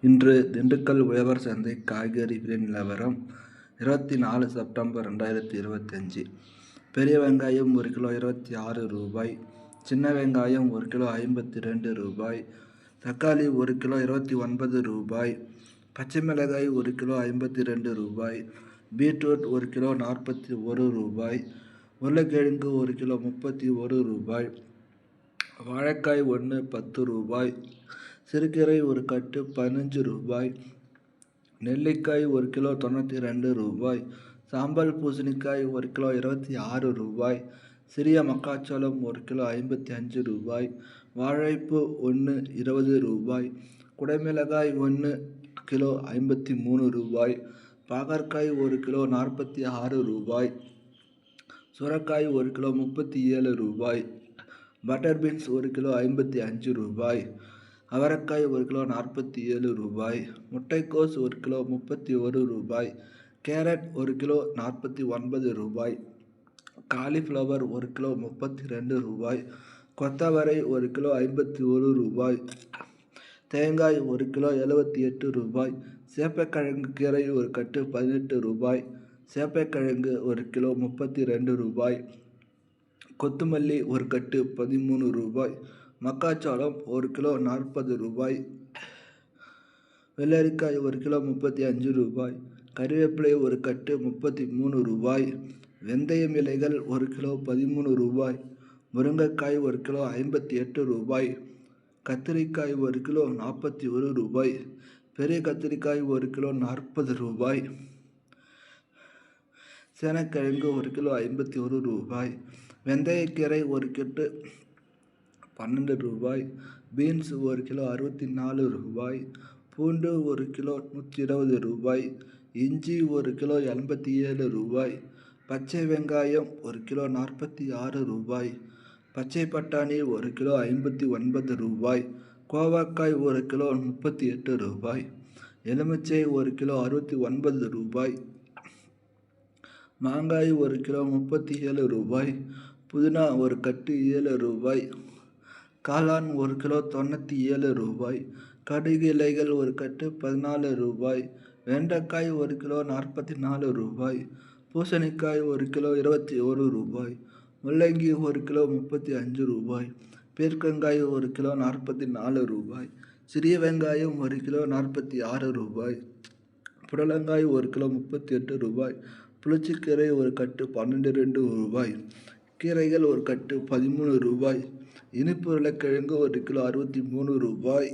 இன்று திண்டுக்கல் உழவர் சந்தை காய்கறி விலை நிலவரம் 24 செப்டம்பர் 2025. பெரிய வெங்காயம் 1 கிலோ 26 ரூபாய், சின்ன வெங்காயம் 1 கிலோ 52 ரூபாய், தக்காளி 1 கிலோ 29 ரூபாய், பச்சை மிளகாய் 1 கிலோ 52 ரூபாய், பீட்ரூட் 1 கிலோ 41 ரூபாய், உருளைக்கிழங்கு 1 கிலோ 31 ரூபாய், வாழைக்காய் 1 10 ரூபாய், சிறுகீரை ஒரு கட்டு 15 ரூபாய், நெல்லிக்காய் 1 கிலோ 92 ரூபாய், சாம்பல் பூசணிக்காய் 1 கிலோ 26 ரூபாய், சிறிய மக்காச்சோளம் 1 கிலோ 55 ரூபாய், வாழைப்பூ 1 20 ரூபாய், குடைமிளகாய் 1 கிலோ 53 ரூபாய், பாகற்காய் 1 கிலோ 46 ரூபாய், சுரைக்காய் 1 கிலோ 37 ரூபாய், பட்டர் பீன்ஸ் 1 கிலோ 55 ரூபாய், அவரைக்காய் 1 கிலோ 47 ரூபாய், முட்டைக்கோஸ் 1 கிலோ 31 ரூபாய், கேரட் 1 கிலோ 49 ரூபாய், காலிஃப்ளவர் 1 கிலோ 32 ரூபாய், கொத்தவரை 1 கிலோ 51 ரூபாய், தேங்காய் 1 கிலோ 78 ரூபாய், சேப்பக்கிழங்கு கீரை ஒரு கட்டு 18 ரூபாய், சேப்பக்கிழங்கு 1 கிலோ 32 ரூபாய், கொத்தமல்லி ஒரு கட்டு 13 ரூபாய், மக்காச்சோளம் 1 கிலோ 40 ரூபாய், வெள்ளரிக்காய் 1 கிலோ 35 ரூபாய், கறிவேப்பிலை ஒரு கட்டு 33 ரூபாய், வெந்தயம் இலைகள் 1 கிலோ 13 ரூபாய், முருங்கைக்காய் 1 கிலோ 58 ரூபாய், கத்திரிக்காய் 1 கிலோ 41 ரூபாய், பெரிய கத்திரிக்காய் 1 கிலோ 40 ரூபாய், சேனக்கிழங்கு 1 கிலோ 51 ரூபாய், வெந்தயக்கீரை ஒரு கட்டு 12 ரூபாய், பீன்ஸ் 1 கிலோ 64 ரூபாய், பூண்டு 1 கிலோ 120 ரூபாய், இஞ்சி 1 கிலோ 87 ரூபாய், பச்சை வெங்காயம் 1 கிலோ 46 ரூபாய், பச்சை பட்டாணி 1 கிலோ 59 ரூபாய், கோவக்காய் 1 கிலோ 38 ரூபாய், எலுமிச்சை 1 கிலோ 69 ரூபாய், மாங்காய் 1 கிலோ 37 ரூபாய், புதினா ஒரு கட்டு 7 ரூபாய், காளான் 1 கிலோ 97 ரூபாய், கடுகு இலைகள் ஒரு கட்டு 14 ரூபாய், வெண்டைக்காய் 1 கிலோ 44 ரூபாய், பூசணிக்காய் 1 கிலோ 21 ரூபாய், முள்ளங்கி 1 கிலோ 35 ரூபாய், பீர்க்கங்காய் 1 கிலோ 44 ரூபாய், சிறிய வெங்காயம் 1 கிலோ 46 ரூபாய், புடலங்காய் 1 கிலோ 38 ரூபாய், புளிச்சக்கீரை ஒரு கட்டு 12 ரூபாய், கீரைகள் ஒரு கட்டு 13 ரூபாய், இனிப்பு உருளைக்கிழங்கு 1 கிலோ 63 ரூபாய்.